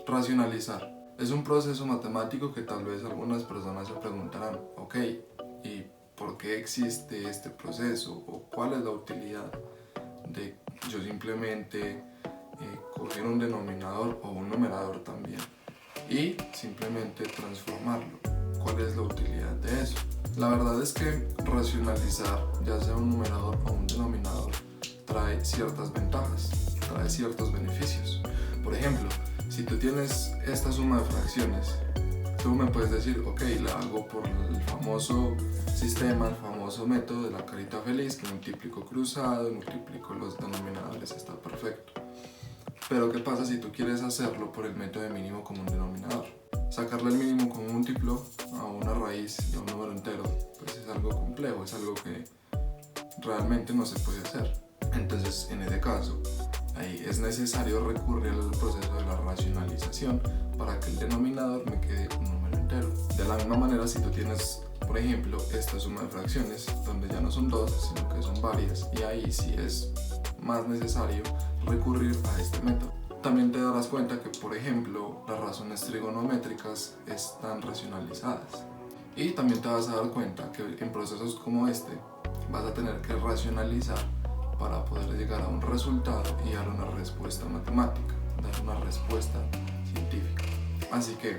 Racionalizar es un proceso matemático que tal vez algunas personas se preguntarán, ok, ¿y por qué existe este proceso? ¿O cuál es la utilidad de yo simplemente coger un denominador o un numerador también y simplemente transformarlo? ¿Cuál es la utilidad de eso? La verdad es que racionalizar, ya sea un numerador o un denominador, trae ciertas ventajas, trae ciertos beneficios. Por ejemplo, si tú tienes esta suma de fracciones, tú me puedes decir, ok, la hago por el famoso sistema, el famoso método de la carita feliz, que multiplico cruzado, multiplico los denominadores, está perfecto. Pero ¿qué pasa si tú quieres hacerlo por el método de mínimo común denominador? Sacarle el mínimo común múltiplo a una raíz de un número entero, pues es algo complejo, es algo que realmente no se puede hacer. Entonces, en ese caso, ahí es necesario recurrir al proceso de la racionalización para que el denominador me quede un número entero. De la misma manera, si tú tienes, por ejemplo, esta suma de fracciones, donde ya no son dos, sino que son varias, y ahí sí es más necesario recurrir a este método. También te darás cuenta que, por ejemplo, las razones trigonométricas están racionalizadas. Y también te vas a dar cuenta que en procesos como este vas a tener que racionalizar para poder llegar a un resultado y dar una respuesta matemática, dar una respuesta científica. Así que,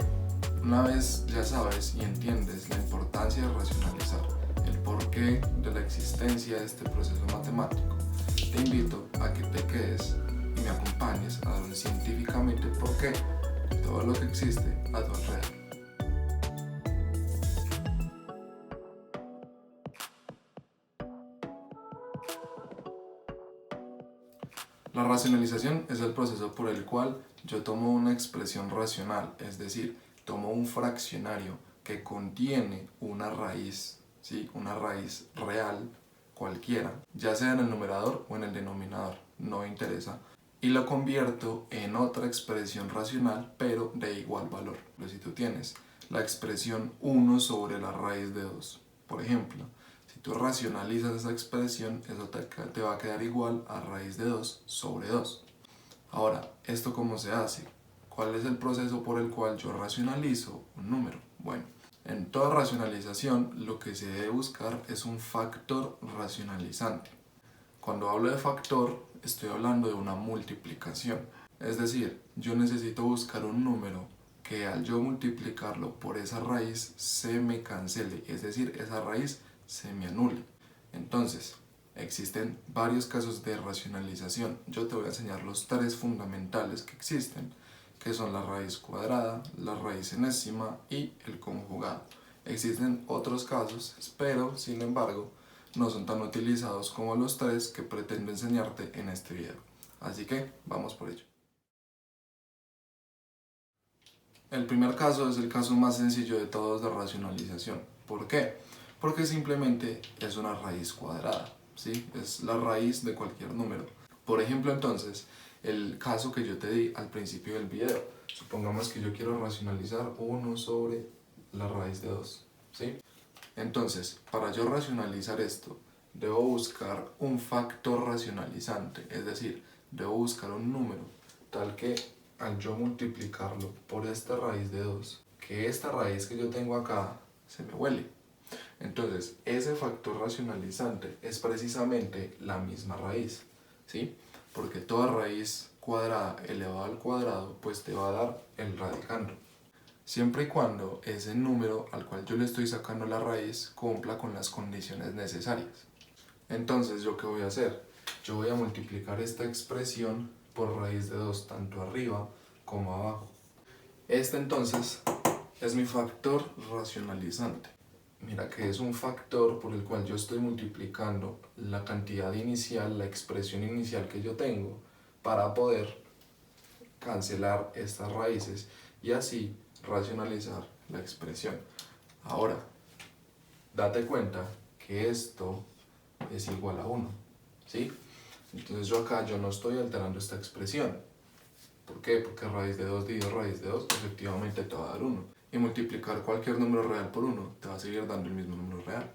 una vez ya sabes y entiendes la importancia de racionalizar, el porqué de la existencia de este proceso matemático, te invito a que te quedes y me acompañes a dar científicamente el porqué de todo lo que existe a tu alrededor. La racionalización es el proceso por el cual yo tomo una expresión racional, es decir, tomo un fraccionario que contiene una raíz, ¿sí? Una raíz real, cualquiera, ya sea en el numerador o en el denominador, no interesa, y lo convierto en otra expresión racional, pero de igual valor. Pero si tú tienes la expresión 1 sobre la raíz de 2, por ejemplo, si tú racionalizas esa expresión, eso te va a quedar igual a raíz de 2 sobre 2. Ahora, ¿esto cómo se hace? ¿Cuál es el proceso por el cual yo racionalizo un número? Bueno, en toda racionalización lo que se debe buscar es un factor racionalizante. Cuando hablo de factor, estoy hablando de una multiplicación. Es decir, yo necesito buscar un número que al yo multiplicarlo por esa raíz se me cancele, es decir, esa raíz se me anule. Entonces, existen varios casos de racionalización. Yo te voy a enseñar los tres fundamentales que existen, que son la raíz cuadrada, la raíz enésima y el conjugado. Existen otros casos, pero sin embargo, no son tan utilizados como los tres que pretendo enseñarte en este video. Así que vamos por ello. El primer caso es el caso más sencillo de todos de racionalización. ¿Por qué? Porque simplemente es una raíz cuadrada, ¿sí? Es la raíz de cualquier número. Por ejemplo, entonces, el caso que yo te di al principio del video. Supongamos que yo quiero racionalizar 1 sobre la raíz de 2, ¿sí? Entonces, para yo racionalizar esto, debo buscar un factor racionalizante, es decir, debo buscar un número tal que al yo multiplicarlo por esta raíz de 2, que esta raíz que yo tengo acá se me huele. Entonces, ese factor racionalizante es precisamente la misma raíz, ¿sí? Porque toda raíz cuadrada elevada al cuadrado, pues te va a dar el radicando. Siempre y cuando ese número al cual yo le estoy sacando la raíz cumpla con las condiciones necesarias. Entonces, ¿yo qué voy a hacer? Yo voy a multiplicar esta expresión por raíz de 2, tanto arriba como abajo. Este entonces es mi factor racionalizante. Mira que es un factor por el cual yo estoy multiplicando la cantidad inicial, la expresión inicial que yo tengo, para poder cancelar estas raíces y así racionalizar la expresión. Ahora, date cuenta que esto es igual a 1, ¿sí? Entonces yo no estoy alterando esta expresión. ¿Por qué? Porque raíz de 2 dividido raíz de 2 efectivamente te va a dar 1. Y multiplicar cualquier número real por 1 te va a seguir dando el mismo número real.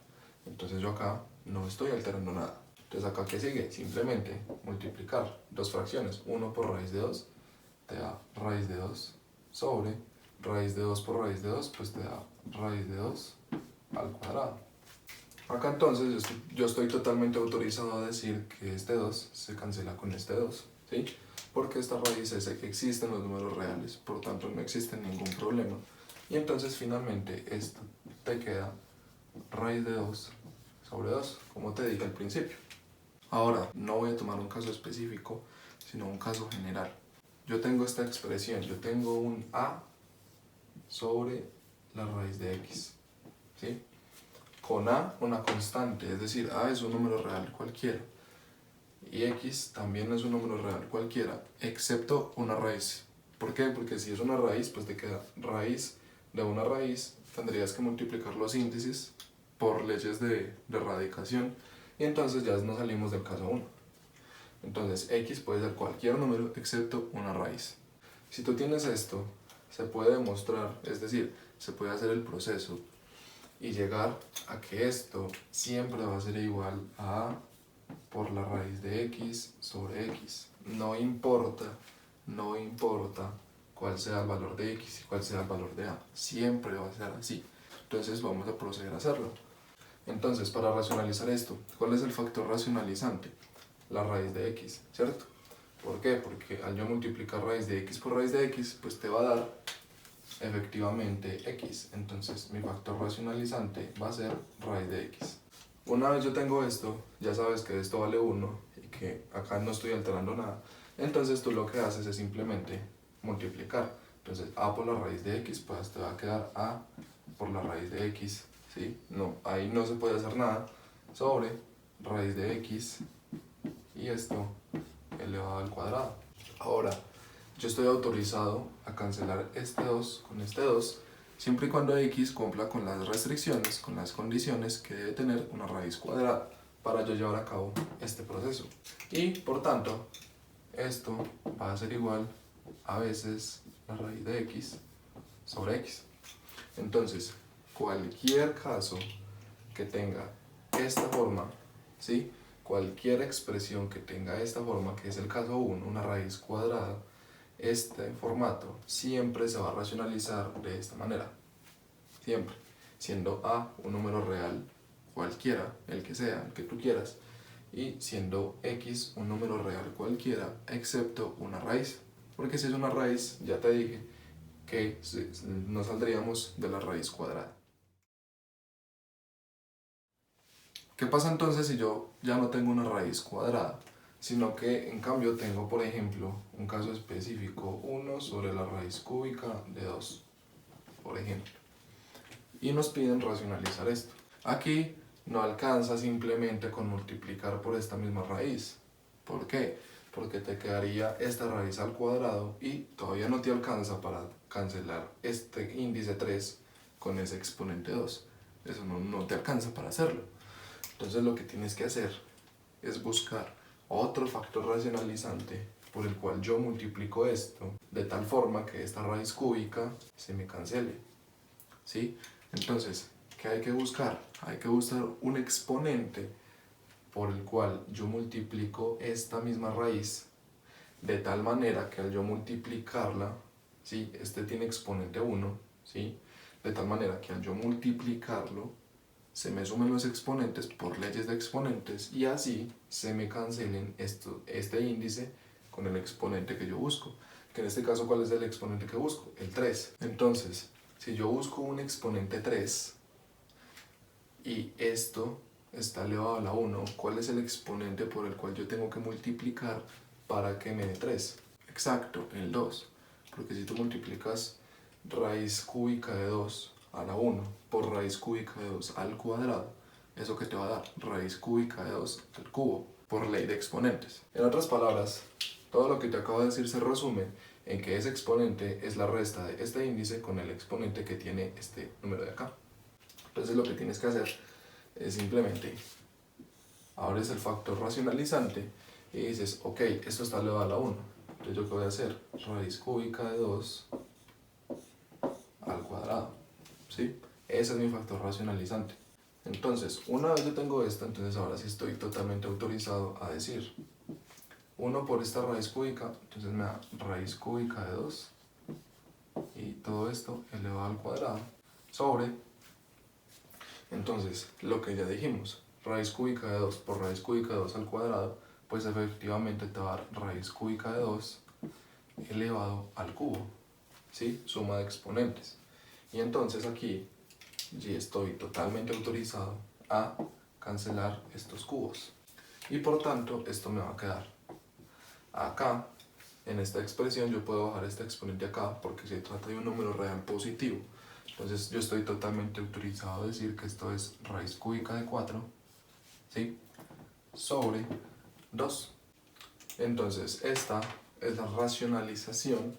Entonces yo acá no estoy alterando nada. Entonces acá ¿qué sigue? Simplemente multiplicar dos fracciones. 1 por raíz de 2 te da raíz de 2 sobre raíz de 2 por raíz de 2, pues te da raíz de 2 al cuadrado. Acá entonces yo estoy totalmente autorizado a decir que este 2 se cancela con este 2, ¿sí? Porque esta raíz es que existen los números reales, por tanto no existe ningún problema. Y entonces finalmente esto te queda raíz de 2 sobre 2, como te dije al principio. Ahora, no voy a tomar un caso específico, sino un caso general. Yo tengo esta expresión, yo tengo un a sobre la raíz de x, ¿sí? Con a una constante, es decir, a es un número real cualquiera y x también es un número real cualquiera, excepto una raíz. ¿Por qué? Porque si es una raíz, pues te queda raíz de una raíz, tendrías que multiplicar los índices por leyes de radicación y entonces ya nos salimos del caso 1. Entonces x puede ser cualquier número excepto una raíz. Si tú tienes esto, se puede demostrar, es decir, se puede hacer el proceso y llegar a que esto siempre va a ser igual a A por la raíz de x sobre x. No importa cuál sea el valor de x y cuál sea el valor de A. Siempre va a ser así. Entonces vamos a proceder a hacerlo. Entonces, para racionalizar esto, ¿cuál es el factor racionalizante? La raíz de x, ¿cierto? ¿Por qué? Porque al yo multiplicar raíz de x por raíz de x, pues te va a dar efectivamente x. Entonces mi factor racionalizante va a ser raíz de x. Una vez yo tengo esto, ya sabes que esto vale 1 y que acá no estoy alterando nada. Entonces tú lo que haces es simplemente multiplicar. Entonces a por la raíz de x, pues te va a quedar a por la raíz de x, ¿sí? No, ahí no se puede hacer nada, sobre raíz de x y esto elevado al cuadrado. Ahora, yo estoy autorizado a cancelar este 2 con este 2 siempre y cuando x cumpla con las restricciones, con las condiciones que debe tener una raíz cuadrada para yo llevar a cabo este proceso. Y por tanto, esto va a ser igual a veces la raíz de x sobre x. Entonces, cualquier caso que tenga esta forma, ¿sí? Cualquier expresión que tenga esta forma, que es el caso 1, una raíz cuadrada, este formato siempre se va a racionalizar de esta manera, siempre, siendo a un número real cualquiera, el que sea, el que tú quieras, y siendo x un número real cualquiera, excepto una raíz, porque si es una raíz, ya te dije que no saldríamos de la raíz cuadrada. ¿Qué pasa entonces si yo ya no tengo una raíz cuadrada, sino que en cambio tengo, por ejemplo, un caso específico, 1 sobre la raíz cúbica de 2, por ejemplo, y nos piden racionalizar esto? Aquí no alcanza simplemente con multiplicar por esta misma raíz. ¿Por qué? Porque te quedaría esta raíz al cuadrado y todavía no te alcanza para cancelar este índice 3 con ese exponente 2. Eso no te alcanza para hacerlo. Entonces lo que tienes que hacer es buscar otro factor racionalizante por el cual yo multiplico esto de tal forma que esta raíz cúbica se me cancele, ¿sí? Entonces, ¿qué hay que buscar? Hay que buscar un exponente por el cual yo multiplico esta misma raíz de tal manera que al yo multiplicarla, ¿sí? Este tiene exponente 1, ¿sí? De tal manera que al yo multiplicarlo se me sumen los exponentes por leyes de exponentes y así se me cancelen este índice con el exponente que yo busco. Que en este caso, ¿cuál es el exponente que busco? El 3. Entonces, si yo busco un exponente 3 y esto está elevado a la 1, ¿cuál es el exponente por el cual yo tengo que multiplicar para que me dé 3? Exacto, el 2. Porque si tú multiplicas raíz cúbica de 2 a la 1 por raíz cúbica de 2 al cuadrado, ¿eso que te va a dar? Raíz cúbica de 2 al cubo, por ley de exponentes. En otras palabras, todo lo que te acabo de decir se resume en que ese exponente es la resta de este índice con el exponente que tiene este número de acá. Entonces lo que tienes que hacer es simplemente abres el factor racionalizante y dices, ok, esto está elevado a la 1. Entonces yo qué voy a hacer, raíz cúbica de 2 al cuadrado, ¿sí? Ese es mi factor racionalizante. Entonces, una vez yo tengo esto, entonces ahora sí estoy totalmente autorizado a decir 1 por esta raíz cúbica, entonces me da raíz cúbica de 2 todo esto elevado al cuadrado sobre, entonces lo que ya dijimos, raíz cúbica de 2 por raíz cúbica de 2 al cuadrado, pues efectivamente te va a dar raíz cúbica de 2 elevado al cubo, ¿sí? Suma de exponentes. Y entonces aquí ya estoy totalmente autorizado a cancelar estos cubos. Y por tanto, esto me va a quedar acá. En esta expresión yo puedo bajar este exponente acá porque se trata de un número real positivo. Entonces yo estoy totalmente autorizado a decir que esto es raíz cúbica de 4, ¿sí? Sobre 2. Entonces esta es la racionalización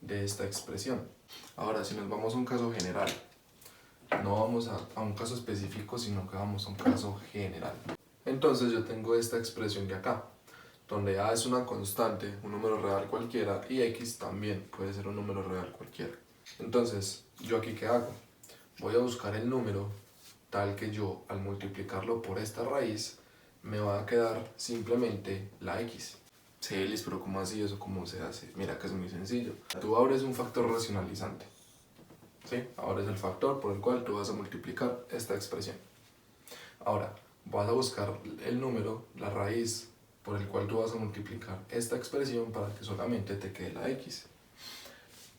de esta expresión. Ahora, si nos vamos a un caso general, no vamos a un caso específico, sino que vamos a un caso general. Entonces yo tengo esta expresión de acá, donde a es una constante, un número real cualquiera, y x también puede ser un número real cualquiera. Entonces, ¿yo aquí qué hago? Voy a buscar el número tal que yo, al multiplicarlo por esta raíz, me va a quedar simplemente la x. Sí, Elis, pero ¿cómo así? ¿Eso cómo se hace? Mira que es muy sencillo. Tú abres un factor racionalizante, ¿sí? Abres el factor por el cual tú vas a multiplicar esta expresión. Ahora, vas a buscar el número, la raíz, por el cual tú vas a multiplicar esta expresión para que solamente te quede la x.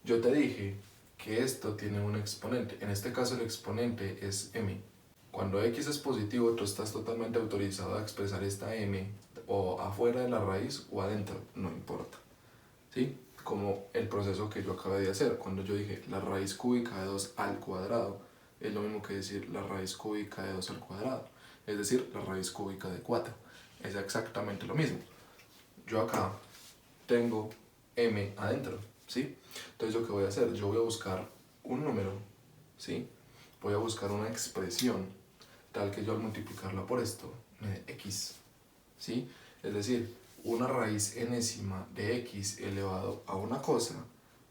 Yo te dije que esto tiene un exponente. En este caso el exponente es m. Cuando x es positivo, tú estás totalmente autorizado a expresar esta m o afuera de la raíz o adentro, no importa, ¿sí? Como el proceso que yo acabé de hacer, cuando yo dije la raíz cúbica de 2 al cuadrado, es lo mismo que decir la raíz cúbica de 2 al cuadrado, es decir, la raíz cúbica de 4, es exactamente lo mismo. Yo acá tengo m adentro, ¿sí? Entonces lo que voy a hacer, yo voy a buscar un número, ¿sí? Voy a buscar una expresión tal que yo al multiplicarla por esto me dé x, ¿sí? Es decir, una raíz enésima de x elevado a una cosa,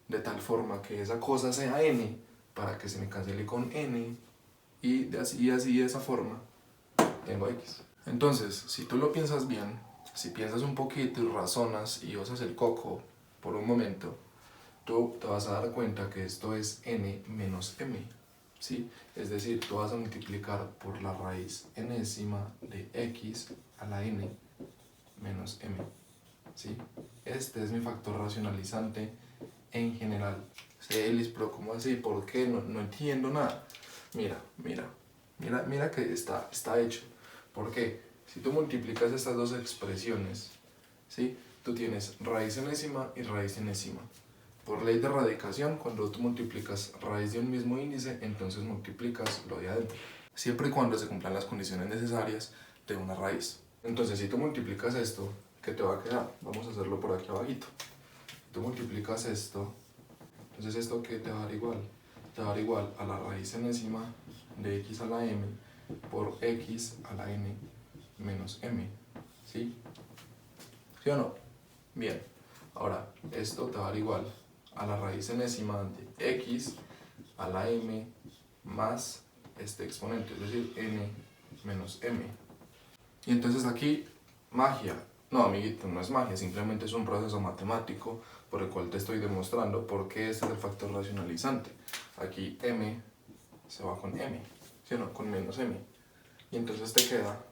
de tal forma que esa cosa sea n, para que se me cancele con n, y así de esa forma tengo x. Entonces, si tú lo piensas bien, si piensas un poquito y razonas y usas el coco por un momento, tú te vas a dar cuenta que esto es n menos m, ¿sí? Es decir, tú vas a multiplicar por la raíz enésima de x a la n menos m, ¿sí? Este es mi factor racionalizante en general. Sí, Elis, pero ¿cómo así? ¿Por qué? No entiendo nada. Mira que está hecho. ¿Por qué? Si tú multiplicas estas dos expresiones, ¿sí? Tú tienes raíz enésima y raíz enésima. Por ley de radicación, cuando tú multiplicas raíz de un mismo índice, entonces multiplicas lo de adentro. Siempre y cuando se cumplan las condiciones necesarias de una raíz. Entonces, si tú multiplicas esto, ¿qué te va a quedar? Vamos a hacerlo por aquí abajito. Tú multiplicas esto, entonces esto ¿qué te va a dar igual? Te va a dar igual a la raíz enésima de x a la m por x a la n menos m, ¿sí? ¿Sí o no? Bien, ahora esto te va a dar igual a la raíz enésima de x a la m más este exponente, es decir, n menos m. Y entonces aquí, magia. No, amiguito, no es magia, simplemente es un proceso matemático por el cual te estoy demostrando por qué este es el factor racionalizante. Aquí m se va con m, ¿sí o no? Con menos m. Y entonces te queda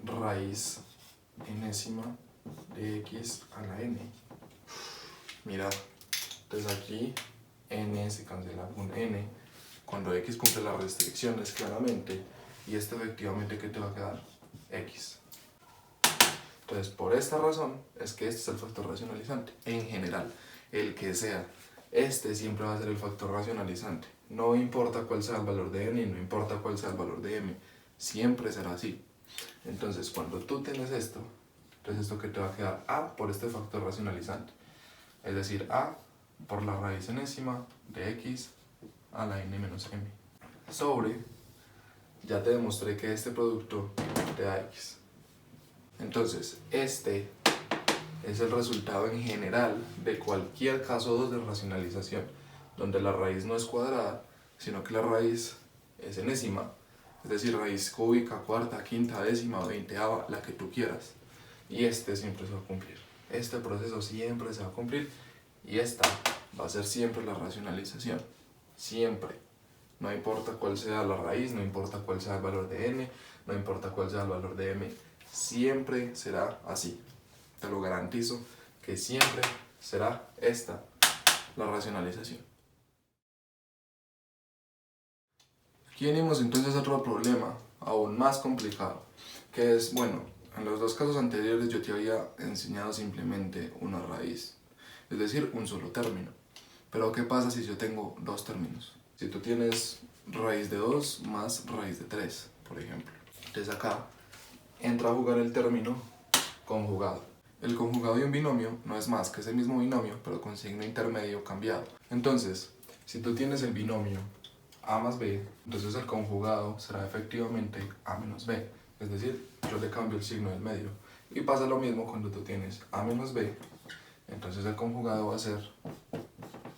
raíz enésima de x a la n. Mirad, entonces aquí n se cancela con n, cuando x cumple las restricciones claramente, y esto efectivamente ¿qué te va a quedar? X. Entonces, por esta razón es que este es el factor racionalizante. En general, el que sea, este siempre va a ser el factor racionalizante. No importa cuál sea el valor de n, no importa cuál sea el valor de m, siempre será así. Entonces, cuando tú tienes esto, entonces esto que te va a quedar a por este factor racionalizante. Es decir, a por la raíz enésima de x a la n menos m. Sobre, ya te demostré que este producto te da x. Entonces, este es el resultado en general de cualquier caso 2 de racionalización, donde la raíz no es cuadrada, sino que la raíz es enésima, es decir, raíz cúbica, cuarta, quinta, décima o veinteava, la que tú quieras. Y este siempre se va a cumplir. Este proceso siempre se va a cumplir y esta va a ser siempre la racionalización. siempre. No importa cuál sea la raíz, no importa cuál sea el valor de n, no importa cuál sea el valor de m, siempre será así. Te lo garantizo que siempre será esta la racionalización. Aquí venimos entonces a otro problema aún más complicado, que es, bueno, en los dos casos anteriores yo te había enseñado simplemente una raíz, es decir, un solo término. Pero ¿qué pasa si yo tengo dos términos? Si tú tienes raíz de 2 más raíz de 3, por ejemplo. Entonces acá entra a jugar el término conjugado. El conjugado de un binomio no es más que ese mismo binomio, pero con signo intermedio cambiado. Entonces, si tú tienes el binomio a más b, entonces el conjugado será efectivamente a menos b. Es decir, yo le cambio el signo del medio. Y pasa lo mismo cuando tú tienes a menos b, entonces el conjugado va a ser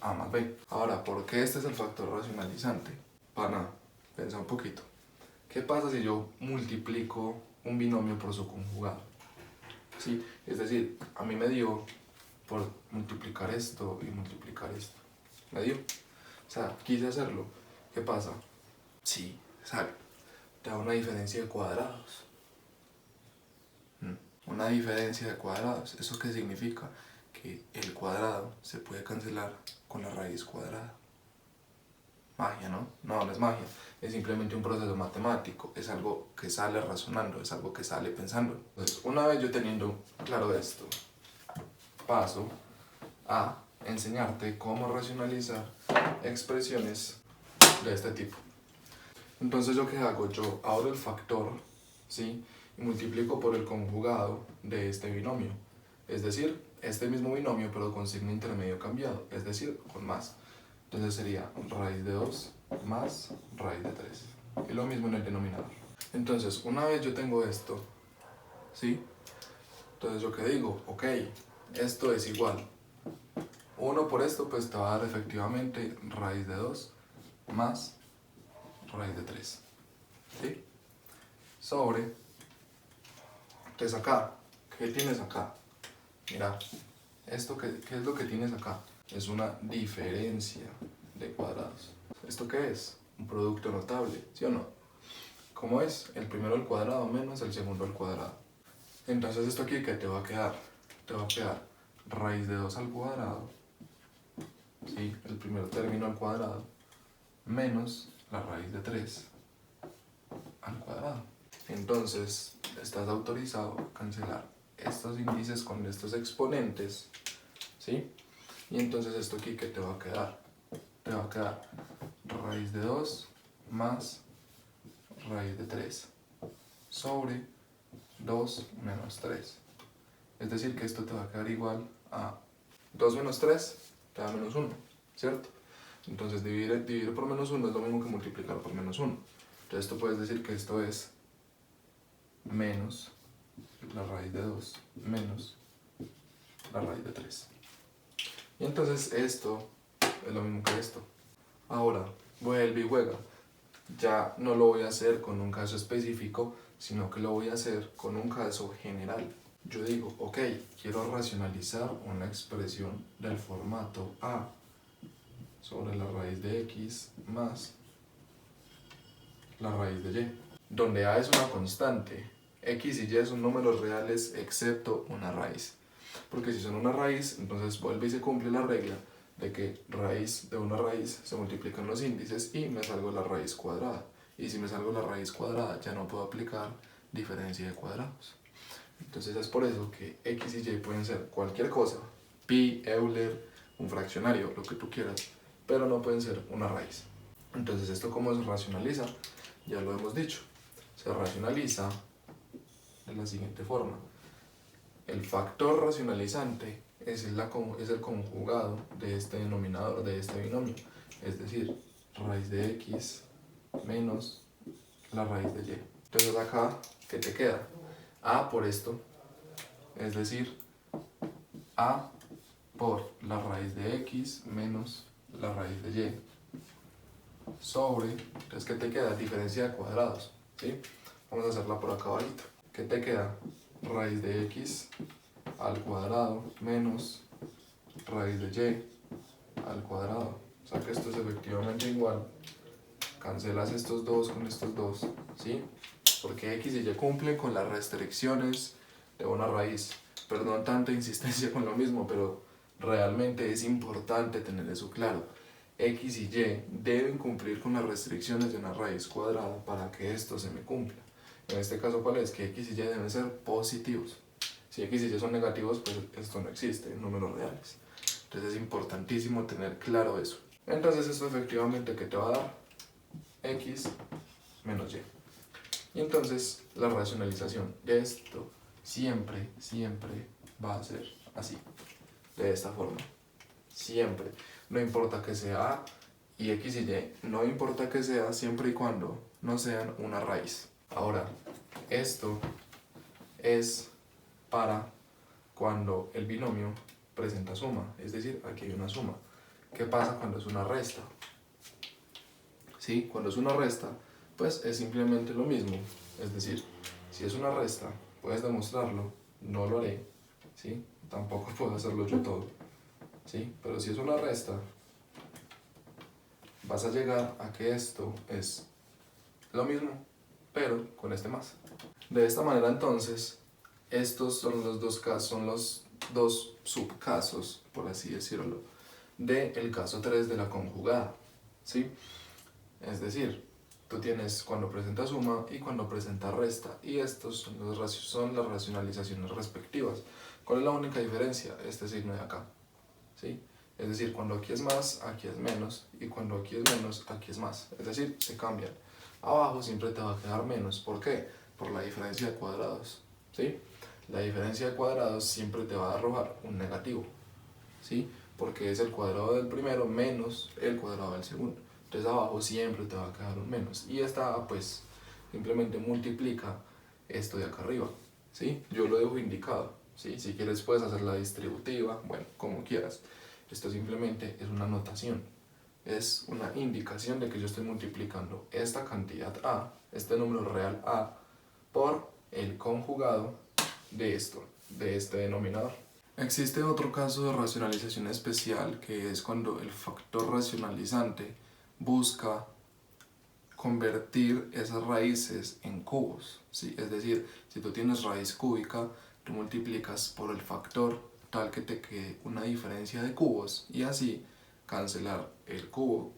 a más b. Ahora, ¿por qué este es el factor racionalizante? Para pensar un poquito. ¿Qué pasa si yo multiplico un binomio por su conjugado? ¿Sí? Es decir, a mí me dio por multiplicar esto y multiplicar esto. ¿Me dio? O sea, quise hacerlo. ¿Qué pasa? Sí, sale. Te da una diferencia de cuadrados. Una diferencia de cuadrados. ¿Eso qué significa? Que el cuadrado se puede cancelar con la raíz cuadrada. Magia, ¿no? No, no es magia. Es simplemente un proceso matemático. Es algo que sale razonando, es algo que sale pensando. Entonces, una vez yo teniendo claro esto, paso a enseñarte cómo racionalizar expresiones de este tipo. Entonces, ¿yo qué hago? Yo abro el factor, ¿sí? Y multiplico por el conjugado de este binomio. Es decir, este mismo binomio, pero con signo intermedio cambiado. Es decir, con más. Entonces sería raíz de 2 más raíz de 3. Y lo mismo en el denominador. Entonces, una vez yo tengo esto, ¿sí? Entonces yo qué digo, ok, esto es igual. 1 por esto, pues te va a dar efectivamente raíz de 2 más raíz de 3. ¿Sí? Sobre. Entonces acá, ¿qué tienes acá? Mira, esto ¿qué es lo que tienes acá? Es una diferencia de cuadrados. ¿Esto qué es? Un producto notable, ¿sí o no? ¿Cómo es? El primero al cuadrado menos el segundo al cuadrado. Entonces esto aquí, ¿qué te va a quedar? Te va a quedar raíz de 2 al cuadrado, ¿sí? El primer término al cuadrado, menos la raíz de 3 al cuadrado. Entonces, estás autorizado a cancelar estos índices con estos exponentes, ¿sí? Y entonces esto aquí, ¿qué te va a quedar? Te va a quedar raíz de 2 más raíz de 3 sobre 2 menos 3. Es decir, que esto te va a quedar igual a 2 menos 3 te da menos 1, ¿cierto? Entonces dividir por menos 1 es lo mismo que multiplicar por menos 1. Entonces tú puedes decir que esto es menos la raíz de 2 menos la raíz de 3. Y entonces esto es lo mismo que esto. Ahora, vuelve y juega. Ya no lo voy a hacer con un caso específico, sino que lo voy a hacer con un caso general. Yo digo, ok, quiero racionalizar una expresión del formato a sobre la raíz de x más la raíz de y, donde a es una constante, x y y son números reales excepto una raíz. Porque si son una raíz, entonces vuelve y se cumple la regla de que raíz de una raíz se multiplican los índices y me salgo la raíz cuadrada. Y si me salgo la raíz cuadrada ya no puedo aplicar diferencia de cuadrados. Entonces es por eso que x y y pueden ser cualquier cosa, pi, Euler, un fraccionario, lo que tú quieras, pero no pueden ser una raíz. Entonces esto cómo se racionaliza, ya lo hemos dicho, se racionaliza de la siguiente forma. El factor racionalizante es el conjugado de este denominador, de este binomio, es decir, raíz de x menos la raíz de y. Entonces acá, ¿qué te queda? A por esto, es decir, a por la raíz de x menos la raíz de y sobre, entonces ¿qué te queda? Diferencia de cuadrados, ¿sí? Vamos a hacerla por acá abajito. ¿Qué te queda? Raíz de x al cuadrado menos raíz de y al cuadrado, sea que esto es efectivamente igual, cancelas estos dos con estos dos, ¿sí? Porque x y y cumplen con las restricciones de una raíz. Perdón tanta insistencia con lo mismo, pero realmente es importante tener eso claro. X y y deben cumplir con las restricciones de una raíz cuadrada para que esto se me cumpla. En este caso, ¿cuál es? Que x y y deben ser positivos. Si x y y son negativos, pues esto no existe en números reales. Entonces es importantísimo tener claro eso. Entonces esto efectivamente que te va a dar x menos y. Y entonces la racionalización de esto siempre va a ser así, de esta forma. Siempre. No importa que sea a y x y y, no importa que sea siempre y cuando no sean una raíz. Ahora, esto es para cuando el binomio presenta suma, es decir, aquí hay una suma. ¿Qué pasa cuando es una resta? ¿Sí? Cuando es una resta, pues es simplemente lo mismo. Es decir, si es una resta, puedes demostrarlo, no lo haré, ¿sí? Tampoco puedo hacerlo yo todo, ¿sí? Pero si es una resta, vas a llegar a que esto es lo mismo, pero con este más. De esta manera entonces, estos son los dos casos, son los dos subcasos, por así decirlo, del caso 3 de la conjugada, ¿sí? Es decir, tú tienes cuando presenta suma y cuando presenta resta, y estos son las racionalizaciones respectivas. ¿Cuál es la única diferencia? Este signo de acá, ¿sí? Es decir, cuando aquí es más, aquí es menos, y cuando aquí es menos, aquí es más. Es decir, se cambian. Abajo siempre te va a quedar menos. ¿Por qué? Por la diferencia de cuadrados, ¿sí? La diferencia de cuadrados siempre te va a arrojar un negativo, ¿sí? Porque es el cuadrado del primero menos el cuadrado del segundo. Entonces abajo siempre te va a quedar un menos. Y esta pues simplemente multiplica esto de acá arriba, ¿sí? Yo lo dejo indicado, ¿sí? Si quieres puedes hacer la distributiva, bueno, como quieras. Esto simplemente es una notación. Es una indicación de que yo estoy multiplicando esta cantidad A, este número real A, por el conjugado de esto, de este denominador. Existe otro caso de racionalización especial que es cuando el factor racionalizante busca convertir esas raíces en cubos, ¿sí? Es decir, si tú tienes raíz cúbica, tú multiplicas por el factor tal que te quede una diferencia de cubos y así cancelar el cubo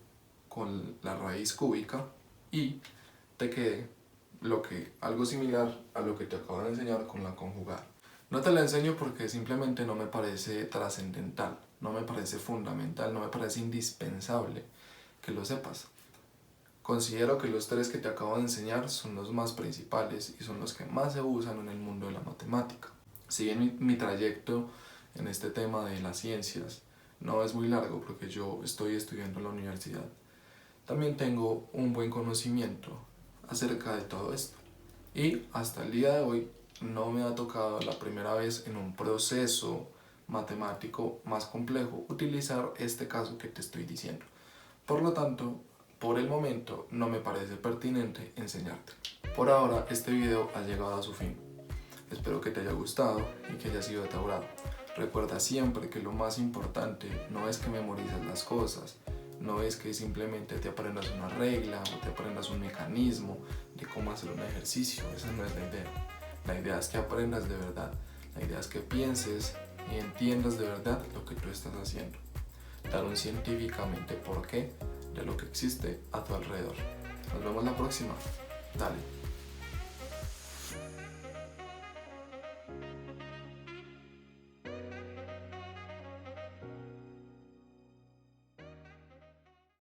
con la raíz cúbica y te quede algo similar a lo que te acabo de enseñar con la conjugada. No te la enseño porque simplemente no me parece trascendental, no me parece fundamental, no me parece indispensable que lo sepas. Considero que los tres que te acabo de enseñar son los más principales y son los que más se usan en el mundo de la matemática. Si bien mi trayecto en este tema de las ciencias no es muy largo porque yo estoy estudiando en la universidad, también tengo un buen conocimiento acerca de todo esto. Y hasta el día de hoy no me ha tocado la primera vez en un proceso matemático más complejo utilizar este caso que te estoy diciendo. Por lo tanto, por el momento no me parece pertinente enseñarte. Por ahora este video ha llegado a su fin. Espero que te haya gustado y que haya sido de tu agrado. Recuerda siempre que lo más importante no es que memorices las cosas, no es que simplemente te aprendas una regla o te aprendas un mecanismo de cómo hacer un ejercicio. Esa no es la idea. La idea es que aprendas de verdad. La idea es que pienses y entiendas de verdad lo que tú estás haciendo. Dar un científicamente por qué de lo que existe a tu alrededor. Nos vemos la próxima. Dale.